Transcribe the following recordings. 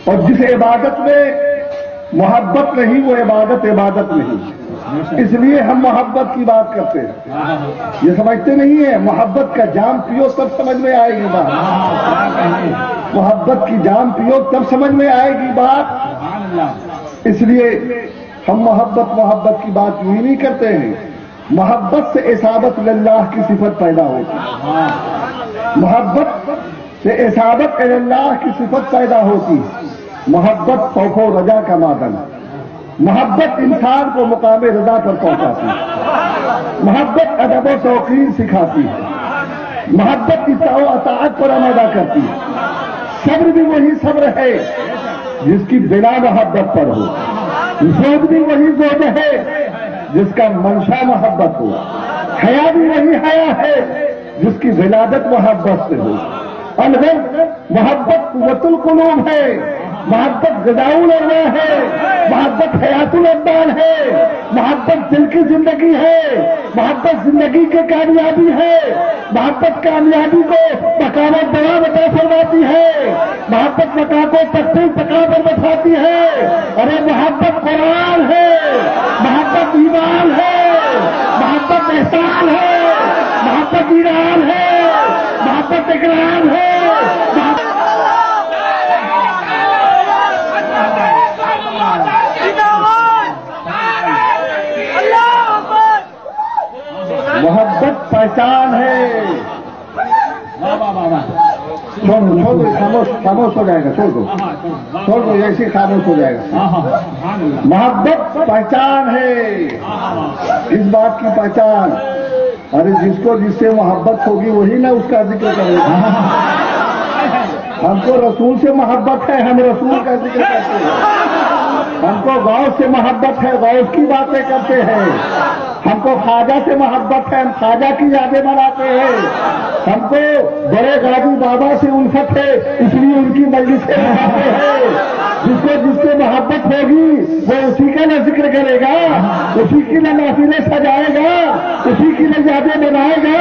اور جس عبادت میں محبت نہیں وہ عبادت نہیں. اس لیے ہم محبت کی بات کرتے ہیں. یہ سمجھتے نہیں ہیں محبت کا جام پیو تب سمجھ میں آئے گی بات. محبت کی جام پیو تب سمجھ میں آئے گی بات. اس لیے ہم محبت کی بات یوں ہی نہیں کرتے ہیں. محبت سے اصابت اللہ کی صفت پیدا ہوتی. محبت سے اصابت اللہ کی صفت پیدا ہوتی. محبت خوف و رجا کا معدن. محبت انسان کو مقام رضا پر پہنچاتی ہے. محبت ادب و توقیر سکھاتی ہے. محبت اطاعت و اطاعت پر آمادہ کرتی ہے. صبر بھی وہی صبر ہے جس کی بنا محبت پر ہو. زہد بھی وہی زہد ہے جس کا منشا محبت ہو. حیا بھی وہی حیا ہے جس کی ولادت محبت سے ہو. الغرض محبت قوت القلوب ہے. محبت غذاء الارواح ہے. محبت حیات الابدان ہے. محبت دل کی زندگی ہے. محبت زندگی کی کامیابی ہے. محبت کامیابی کو مقامات بڑا بتا فرماتی ہے. محبت مقام کو تقدیر پکا پر بٹھاتی ہے. ارے محبت قرآن ہے. محبت ایمان ہے. محبت احسان ہے. محبت ایران ہے. محبت اکرام ہے. محبت پہچان ہے. چھوڑ دو خاموش ہو جائے گا. چھوڑ دو ایسی خاموش ہو جائے گا. محبت پہچان ہے. اس بات کی پہچان ارے جس سے محبت ہوگی وہی نہ اس کا ذکر کرے گا. ہم کو رسول سے محبت ہے. ہم رسول کا ذکر کرتے ہیں. ہم کو غوث سے محبت ہے. غوث کی باتیں کرتے ہیں. ہم کو خواجہ سے محبت ہے. ہم خواجہ کی یادیں مناتے ہیں. ہم کو بڑے غازی بابا سے الفت ہے. اس لیے ان کی مجلس سے مناتے ہیں. جس سے محبت ہوگی وہ اسی کا نہ ذکر کرے گا. اسی کی نہ محفلیں سجائے گا. اسی کی نہ یادیں بنائے گا.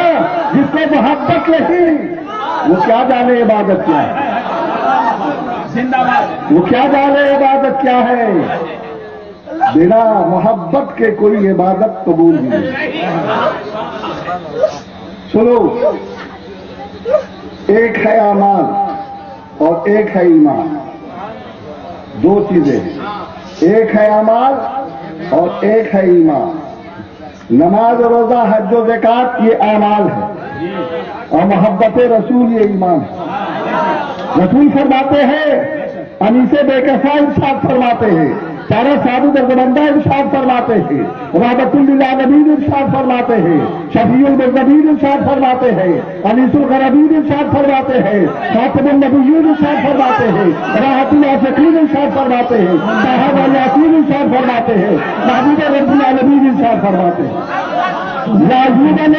جس کو محبت نہیں وہ کیا جانے عبادت کیا ہے. وہ کیا جانے عبادت کیا ہے. بنا محبت کے کوئی عبادت قبول نہیں. سنو ایک ہے اعمال اور ایک ہے ایمان. دو چیزیں ہیں. ایک ہے اعمال اور ایک ہے ایمان. نماز روزہ حج و زکات یہ اعمال ہے اور محبت رسول یہ ایمان ہے. رسول فرماتے ہیں انیس بے کفا ارشاد فرماتے ہیں. سارا سادو درگمندہ ارشاد فرماتے ہیں. رحمت للعالمین ارشاد فرماتے ہیں. شفیع المذنبین ارشاد فرماتے ہیں. انیس الغربین ارشاد فرماتے ہیں. خاتم النبیین ارشاد فرماتے ہیں. راحت العاشقین ارشاد فرماتے ہیں. صاحب الیاسین ارشاد فرماتے ہیں. محبوب رب العالمین ارشاد فرماتے ہیں. لا یؤمن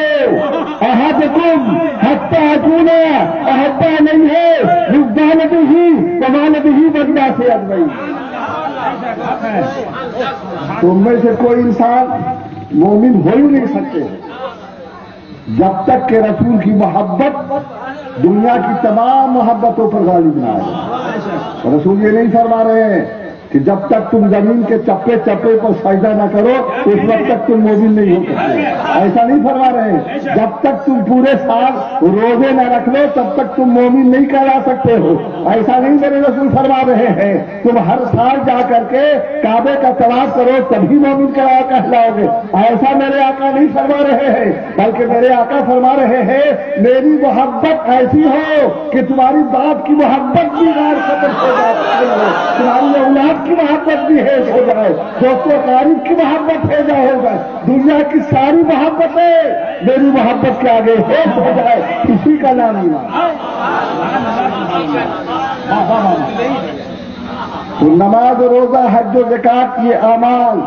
احدکم حتی اکون احب الیہ رضوان بہ ومال بہ والناس اجمعین. تم میں سے کوئی انسان مومن ہو ہی نہیں سکتے جب تک کہ رسول کی محبت دنیا کی تمام محبتوں پر غالب نہ آئے. رسول یہ نہیں فرما رہے ہیں کہ جب تک تم زمین کے چپے چپے پر سجدہ نہ کرو اس وقت تک تم مومن نہیں ہو سکتے. ایسا نہیں فرما رہے ہیں. جب تک تم پورے سال روزے نہ رکھ لو تب تک تم مومن نہیں کہلا سکتے ہو. ایسا نہیں میرے رسول فرما رہے ہیں. تم ہر سال جا کر کے کعبے کا طواف کرو تبھی مومن کہلاؤ گے. ایسا میرے آقا نہیں فرما رہے ہیں بلکہ میرے آقا فرما رہے ہیں میری محبت ایسی ہو کہ تمہاری باپ کی محبت بھی غیر ختم ہو جائے. تمہاری اولاد کی محبت بھی حیض ہو جائے. دوستوں قریب کی محبت حیض ہو جائے. دنیا کی ساری محبتیں میری محبت کے آگے حیض ہو جائے. کسی کا نام ایمان. تو نماز روزہ حج و زکات یہ اعمال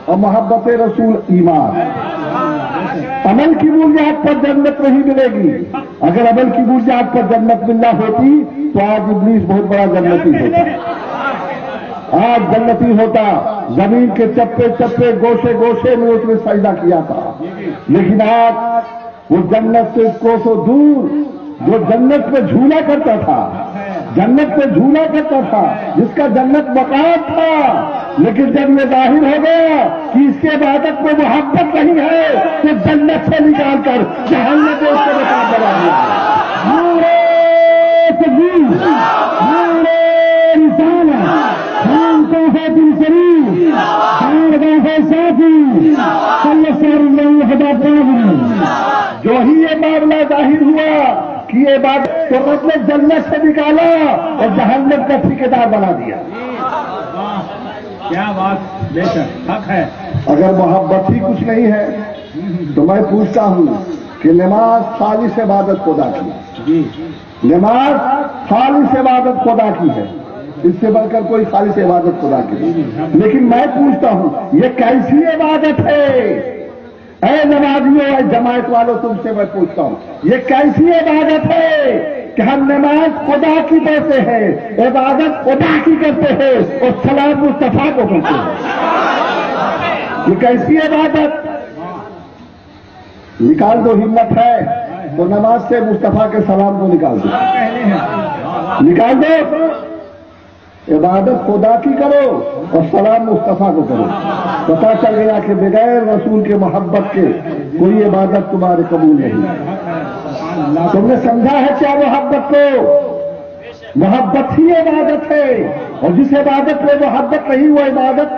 اور محبت رسول ایمان. عمل کی بنیاد پر جنت نہیں ملے گی. اگر عمل کی بنیاد پر جنت ملنا ہوتی تو آج ابلیس بہت بڑا جنتی ہوتا. آج جنتی ہوتا. زمین کے چپے چپے گوشے گوشے میں اس نے سجدہ کیا تھا. لیکن آج وہ جنت سے کوسوں دور جو جنت میں جھولا کرتا تھا جنت پہ جھولا کرتا تھا، جس کا جنت مقام تھا، لیکن جب یہ ظاہر ہو گیا کہ اس کی عبادت میں محبت نہیں ہے تو جنت سے نکال کر جہنم میں اس کے مقام بنا دیا۔ نورے تقدیر، نورے رسالہ، خانقاہ دل شریف، خانقاہ ساتھی، جو ہی یہ معاملہ ظاہر ہوا کہ یہ بات تو رب نے جنت سے نکالا اور جہنم کا ٹھیکیدار بنا دیا۔ کیا بات، بے شک حق ہے۔ اگر محبت ہی کچھ نہیں ہے تو میں پوچھتا ہوں کہ نماز خالص عبادت خدا کی، نماز خالص عبادت خدا کی ہے، اس سے بڑھ کر کوئی خالص عبادت خدا کی نہیں۔ لیکن میں پوچھتا ہوں یہ کیسی عبادت ہے؟ اے نمازیوں، اے جماعت والوں، تم سے میں پوچھتا ہوں یہ کیسی عبادت ہے کہ ہم نماز خدا کی پڑھتے ہیں، عبادت خدا کی کرتے ہیں اور سلام مصطفیٰ کو کرتے ہیں؟ یہ کیسی عبادت؟ نکال دو، ہمت ہے تو نماز سے مصطفیٰ کے سلام کو نکال دو، نکال دو۔ عبادت خدا کی کرو اور سلام مصطفیٰ کو کرو۔ پتا چل گیا کہ بغیر رسول کے محبت کے کوئی عبادت تمہارے قبول نہیں۔ تم نے سمجھا ہے کیا محبت کو؟ محبت ہی عبادت ہے، اور جس عبادت میں محبت نہیں وہ عبادت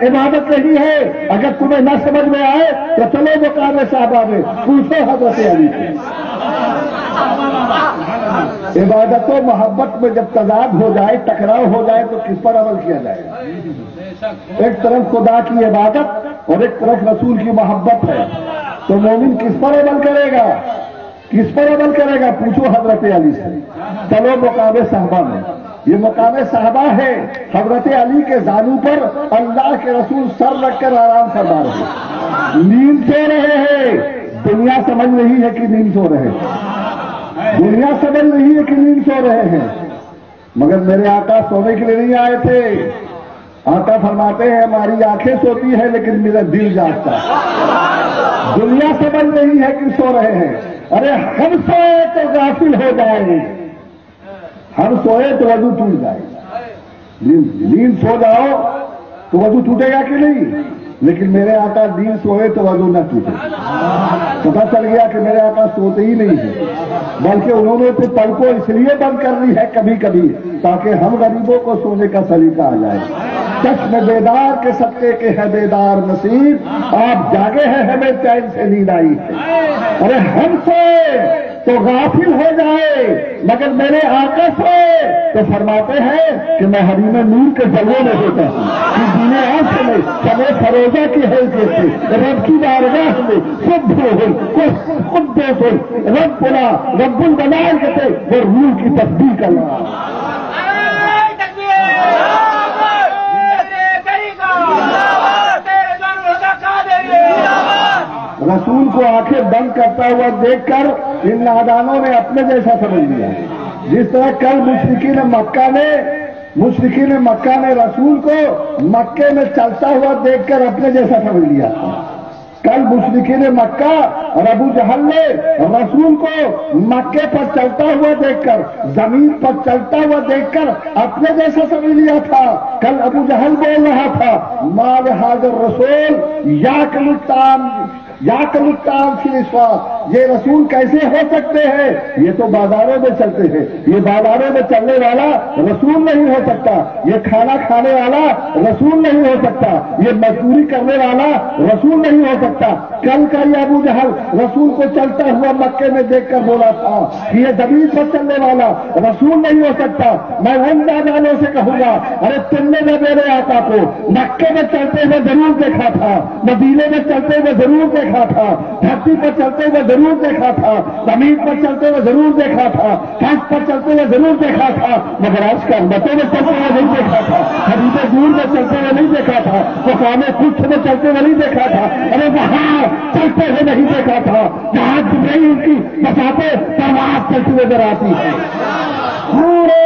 نہیں ہے۔ اگر تمہیں نہ سمجھ میں آئے تو چلو مقام صحابہ میں پوچھو حضرت علی سے۔ عبادت و محبت میں جب تضاد ہو جائے، ٹکراؤ ہو جائے تو کس پر عمل کیا جائے گا؟ ایک طرف خدا کی عبادت اور ایک طرف رسول کی محبت ہے، تو مومن کس پر عمل کرے گا؟ کس پر عمل کرے گا؟ پوچھو حضرت علی سے۔ چلو مقام صحابہ میں، یہ مقام صحابہ ہے، حضرت علی کے زانو پر اللہ کے رسول سر رکھ کر آرام فرما رہے ہیں، نیند سو رہے ہیں۔ دنیا سمجھ رہی ہے کہ نیند سو رہے ہیں، دنیا سمجھ رہی ہے کہ نیند سو رہے ہیں، مگر میرے آقا سونے کے لیے نہیں آئے تھے۔ آقا فرماتے ہیں ہماری آنکھیں سوتی ہے لیکن میرا دل جاگتا ہے۔ دنیا سمجھ رہی ہے کہ سو رہے ہیں، ارے ہم سوئے تو غافل ہو جائیں گے، ہم سوئے تو وضو ٹوٹ جائے گا۔ نیند سو جاؤ تو وضو ٹوٹے گا کہ نہیں؟ لیکن میرے آقا نیند سوئے تو وضو نہ ٹوٹے۔ پتا چل گیا کہ میرے آقا سوتے ہی نہیں ہیں، بلکہ انہوں نے تو پل کو اس لیے بند کر لی ہے کبھی کبھی تاکہ ہم غریبوں کو سونے کا سلیقہ آ جائے۔ چشم بیدار کے صدقے کے ہے بیدار نصیب، آپ جاگے ہیں ہمیں چین سے نیند آئی ہے۔ ارے ہم سوئے تو غافل ہو جائے مگر میرے آقا سوئے تو فرماتے ہیں کہ میں حریم نور کے جلوے میں ہوتا ہوں، کہ دنیا آنکھ میں سمے فروزہ کی حیثیت سے رب کی بارگاہ میں خود رب بلا رب البلال کہتے وہ روح کی تسبیح کر رہا۔ رسول کو آنکھیں بند کرتا ہوا دیکھ کر ان نادانوں نے اپنے جیسا سمجھ لیا، جس طرح کل مشرکین مکہ نے رسول کو مکے میں چلتا ہوا دیکھ کر اپنے جیسا سمجھ لیا۔ کل مشرکین مکہ اور ابو جہل نے رسول کو مکے پر چلتا ہوا دیکھ کر، زمین پر چلتا ہوا دیکھ کر اپنے جیسا سمجھ لیا تھا۔ کل ابو جہل بول رہا تھا مال حاضر رسول یا کلام فی الاسواق، یہ رسول کیسے ہو سکتے ہیں؟ یہ تو بازاروں میں چلتے ہیں، یہ بازاروں میں چلنے والا رسول نہیں ہو سکتا، یہ کھانا کھانے والا رسول نہیں ہو سکتا، یہ مزدوری کرنے والا رسول نہیں ہو سکتا۔ کل کا یہ ابو جہل رسول کو چلتا ہوا مکے میں دیکھ کر بولا تھا کہ یہ زمین پر چلنے والا رسول نہیں ہو سکتا۔ میں ان نادانوں سے کہوں گا ارے تم نے میرے آقا کو مکے میں چلتے ہوئے ضرور دیکھا تھا، مدینے میں چلتے ہوئے ضرور دیکھا تھا، دھرتی پر چلتے ہوئے ضرور دیکھا تھا، زمین پر چلتے ہوئے ضرور دیکھا تھا، فرش پر چلتے ہوئے ضرور دیکھا تھا، مگر آج کل متوں میں چلتے ہوئے نہیں دیکھا تھا، حدیث دور میں چلتے ہوئے نہیں دیکھا تھا، مقام کچھ میں چلتے ہوئے نہیں دیکھا تھا، ارے وہاں چلتے ہوئے نہیں دیکھا تھا جہاں جبرائیل ان کی بساتے پرواز چلتی نظر آتی ہے۔ پورے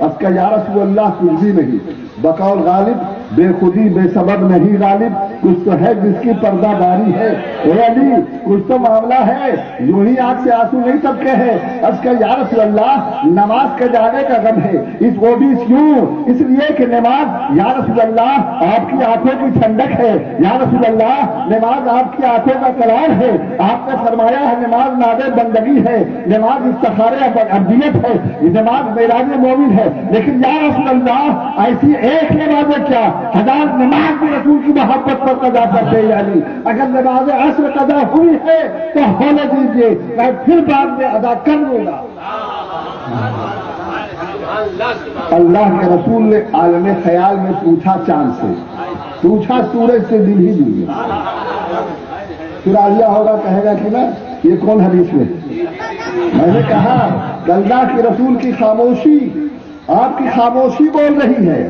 اس کا یا رسول اللہ کچھ بھی نہیں، بقول غالب بے خودی بے سبب نہیں غالب، کچھ تو ہے جس کی پردہ داری ہے، اے علی کچھ تو معاملہ ہے، یوں ہی آنکھ سے آنسو نہیں ٹپکے ہیں، اس کا یا رسول اللہ نماز کے جانے کا غم ہے، وہ بھی کیوں؟ اس لیے کہ نماز یا رسول اللہ آپ کی آنکھوں کی ٹھنڈک ہے، یا رسول اللہ نماز آپ کی آنکھوں کا قرار ہے، آپ نے فرمایا ہے نماز ناد بندگی ہے، نماز استخارِ عبدیت ہے، نماز معراج مومن ہے، لیکن یا رسول اللہ ایسی ایک نماز کیا 1000 نماز بھی رسول کی محبت پر قضا کرتے ہیں، یعنی اگر نماز عصر قضا ہوئی ہے تو ہونے دیجیے، میں پھر بعد میں ادا کر دوں گا۔ اللہ کے رسول نے عالم خیال میں پوچھا چاند سے، پوچھا سورج سے، دل ہی دل پھر عالیہ ہوگا کہے گا کہ نا یہ کون حدیث میں؟ میں نے کہا کہ اللہ کے رسول کی خاموشی آپ کی خاموشی بول رہی ہے،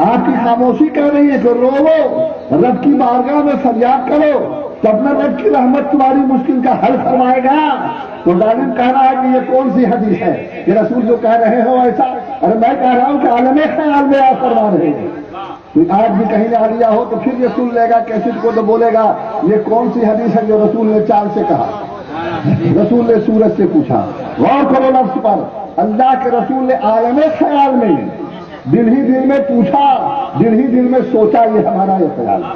آپ کی خاموشی کہہ رہی ہے کہ روو، رب کی بارگاہ میں فریاد کرو، تب نہ رب کی رحمت تمہاری مشکل کا حل فرمائے گا۔ تو ظالم کہہ رہا ہے کہ یہ کون سی حدیث ہے کہ رسول جو کہہ رہے ہو ایسا، اور میں کہہ رہا ہوں کہ عالم خیال میں آپ فرما رہے ہیں۔ آج بھی کہیں نہ عالیہ ہو تو پھر یہ سن لے گا کیسٹ کو، تو بولے گا یہ کون سی حدیث ہے جو رسول نے چاند سے کہا، رسول نے سورج سے پوچھا۔ غور کرو لفظ پر، اللہ کے رسول نے عالم خیال میں دل ہی دل میں پوچھا، دل ہی دل میں سوچا، یہ ہمارا یہ خیال ہے۔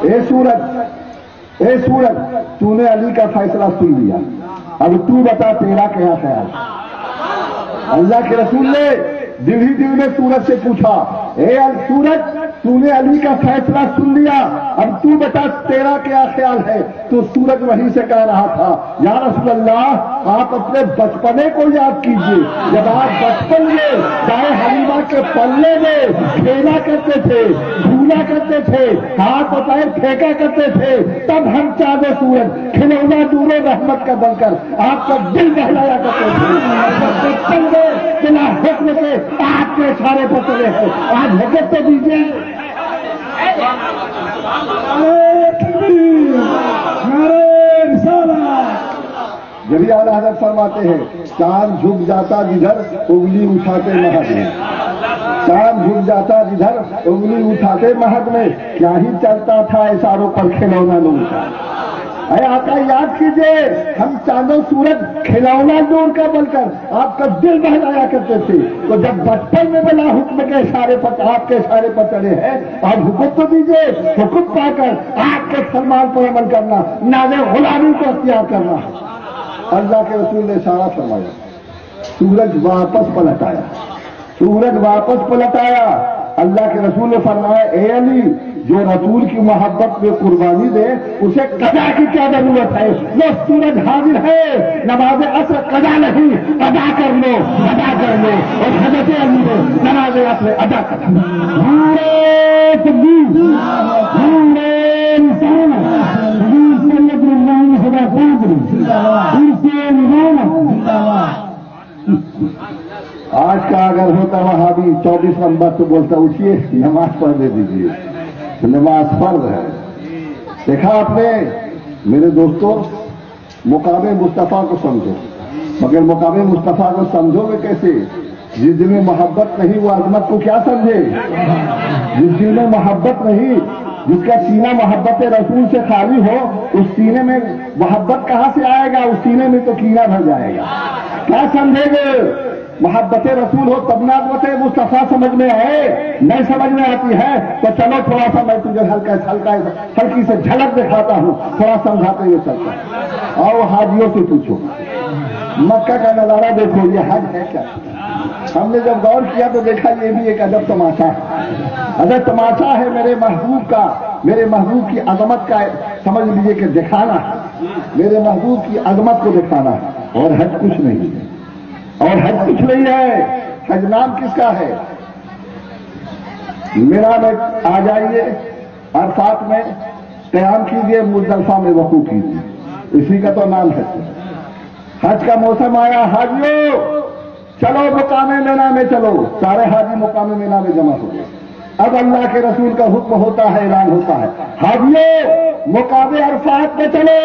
اے سورج تو نے علی کا فیصلہ سن لیا، اب تو بتا تیرا کیا خیال؟ اللہ کے رسول نے دل ہی دل میں سورج سے پوچھا، اے سورج تو نے علی کا فیصلہ سن لیا، اب تو بتا تیرا کیا خیال ہے؟ تو سورج وہیں سے کہہ رہا تھا یا رسول اللہ آپ اپنے بچپنے کو یاد کیجئے، جب آپ بچپن میں چاہے حلیمہ کے پلے میں کھیلا کرتے تھے، جھولا کرتے تھے، ہاتھ اور پیر پھینکا کرتے تھے، تب ہم چاند و سورج کھلونا نور و رحمت کا بن کر آپ کا دل بہلایا کرتے تھے۔ بچپن میں بلا حکم سے آپ کے اشارے پر چلے ہیں، آج حکم تو دیجیے۔ جبھی اعلیٰ حضرت فرماتے ہیں چاند جھک جاتا جدھر انگلی اٹھاتے مہد میں، چاند جھک جاتا جدھر انگلی اٹھاتے مہد میں، کیا ہی چلتا تھا اشاروں پر کھلونا نور کا۔ اے آقا یاد کیجئے ہم چاند و سورج کھلونا نور کا بن کر آپ کا دل بہلایا کرتے تھے، تو جب بچپن میں بلا حکم کے اشارے پر آپ کے اشارے پر چلے ہیں، اور حکم تو دیجئے، حکم پا کر آپ کے فرمان پر عمل کرنا، ناز غلامی کو اختیار کرنا۔ اللہ کے رسول نے اشارہ فرمایا، سورج واپس پلٹ آیا، سورج واپس پلٹ آیا۔ اللہ کے رسول نے فرمایا اے علی جو رسول کی محبت میں قربانی دے اسے قضا کی کیا ضرورت ہے؟ وہ سورج حاضر ہے، نماز عصر قضا نہیں، ادا کر لو، ادا کر لو، اور حضرت علی نے نماز عصر ادا کر آج کا اگر ہوتا وہاں بھی 24 نمبر تو بولتا اٹھیے نماز پڑھ دے دیجیے، نماز فرض ہے۔ دیکھا آپ نے میرے دوستوں، مقام مصطفیٰ کو سمجھو، مگر مقام مصطفیٰ کو سمجھو گے کیسے؟ جس دل میں محبت نہیں وہ عظمت کو کیا سمجھے؟ جس دل میں محبت نہیں، جس کا سینہ محبت رسول سے خالی ہو، اس سینے میں محبت کہاں سے آئے گا؟ اس سینے میں تو کینہ بھر جائے گا۔ کیا سمجھے گے؟ محبت رسول ہو تب نہ عظمت مصطفیٰ سمجھ میں آئے، نہیں سمجھ میں آتی ہے تو چلو تھوڑا سا میں تجھے ہلکی سے جھلک دکھاتا ہوں، تھوڑا سمجھاتے ہوئے چلتا۔ اور حاجیوں سے پوچھو، مکہ کا نظارہ دیکھو، یہ حج ہے کیا؟ ہم نے جب غور کیا تو دیکھا یہ بھی ایک ادب تماشا ہے، ادب تماشا ہے میرے محبوب کا، میرے محبوب کی عظمت کا سمجھ لیجیے کہ دکھانا ہے، میرے محبوب کی عظمت کو دکھانا ہے، اور حج کچھ نہیں ہے، اور حج کچھ نہیں ہے۔ حج نام کس کا ہے؟ میرا میں آ جائیے، عرفات میں قیام کیجیے، مزدلفہ میں وقوع کیجیے، اسی کا تو نام ہے۔ حج کا موسم آیا، حاجیوں چلو مقام مینا میں چلو، سارے حاجی مقام مینا میں جمع ہو گئے۔ اب اللہ کے رسول کا حکم ہوتا ہے، اعلان ہوتا ہے، حاجیوں مقام عرفات میں چلو،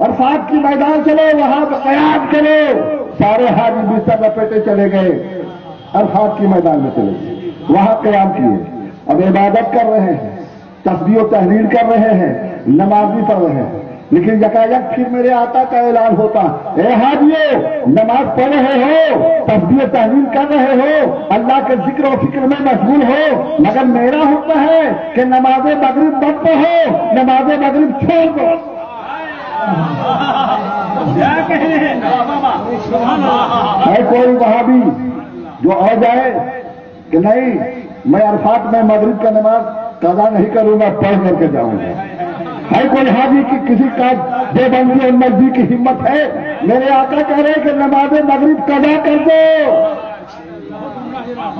عرفات کی میدان چلو، وہاں قیام کرو۔ سارے حاجی بستر لپیٹے چلے گئے، عرفات کے میدان میں چلے گئے، وہاں قیام کیے، اب عبادت کر رہے ہیں، تسبیح و تحلیل کر رہے ہیں، نماز بھی پڑھ رہے ہیں، لیکن یکایک پھر میرے آقا کا اعلان ہوتا، اے حاجیو نماز پڑھ رہے ہو، تسبیح و تحلیل کر رہے ہو، اللہ کے ذکر و فکر میں مشغول ہو، مگر میرا حکم ہے کہ نماز مغرب مت پڑھو، نماز مغرب چھوڑ دو۔ کیا کہہ رہے ہیں؟ ہے کوئی وہابی جو آ جائے کہ نہیں میں عرفات میں مغرب کا نماز قضا نہیں کروں گا، پڑھ کر کے جاؤں گا؟ ہے کوئی حاجی کی کسی کا دیوبندی اور نزدیک کی ہمت ہے؟ میرے آقا کہہ رہے کہ نماز مغرب قضا کر دو،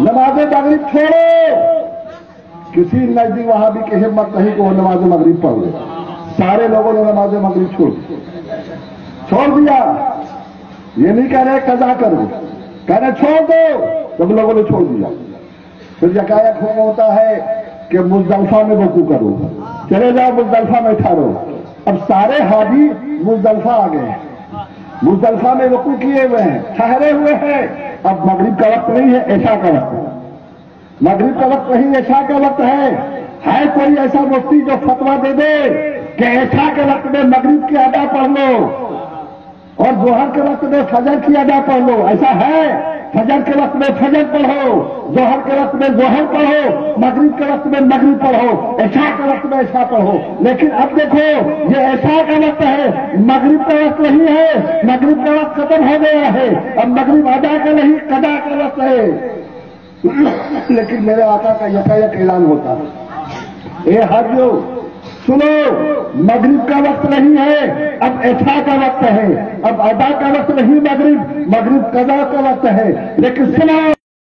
نماز مغرب چھوڑو۔ کسی نزدیک وہابی کی ہمت نہیں کہ وہ نماز مغرب پڑھ لے، سارے لوگوں نے نماز مغرب چھوڑ دیا۔ یہ نہیں کہہ رہے قضا کرو، کہہ رہے چھوڑ دو، سب لوگوں نے چھوڑ دیا۔ پھر یکایک حکم ہوتا ہے کہ مزدلفہ میں وقوع کرو، چلے جاؤ مزدلفہ میں ٹھہرو۔ اب سارے حاجی مزدلفہ آ گئے ہیں، مزدلفہ میں وقوع کیے ہوئے ہیں، ٹھہرے ہوئے ہیں۔ اب مغرب کا وقت نہیں ہے، عشاء کا وقت ہے، مغرب کا وقت نہیں، عشاء کا وقت ہے۔ ہے کوئی ایسا مفتی جو فتویٰ دے دے کہ عشاء کے وقت میں مغرب کی ادا پڑھ لو اور ظہر کے وقت میں فجر کی ادا پڑھ لو؟ ایسا ہے؟ فجر کے وقت میں فجر پڑھو، ظہر کے وقت میں ظہر پڑھو، مغرب کے وقت میں مغرب پڑھو، عشاء کے وقت میں عشاء پڑھو۔ لیکن اب دیکھو یہ عشاء کا وقت ہے، مغرب کا وقت نہیں ہے، مغرب کا وقت ختم ہو گیا ہے، اب مغرب ادا کا نہیں قضا کا وقت ہے۔ لیکن میرے آقا کا یکایک اعلان ہوتا ہے، اے حاجیو سنو، مغرب کا وقت نہیں ہے، اب عشاء کا وقت ہے، اب ادا کا وقت نہیں، مغرب قضا کا وقت ہے۔ لیکن سنو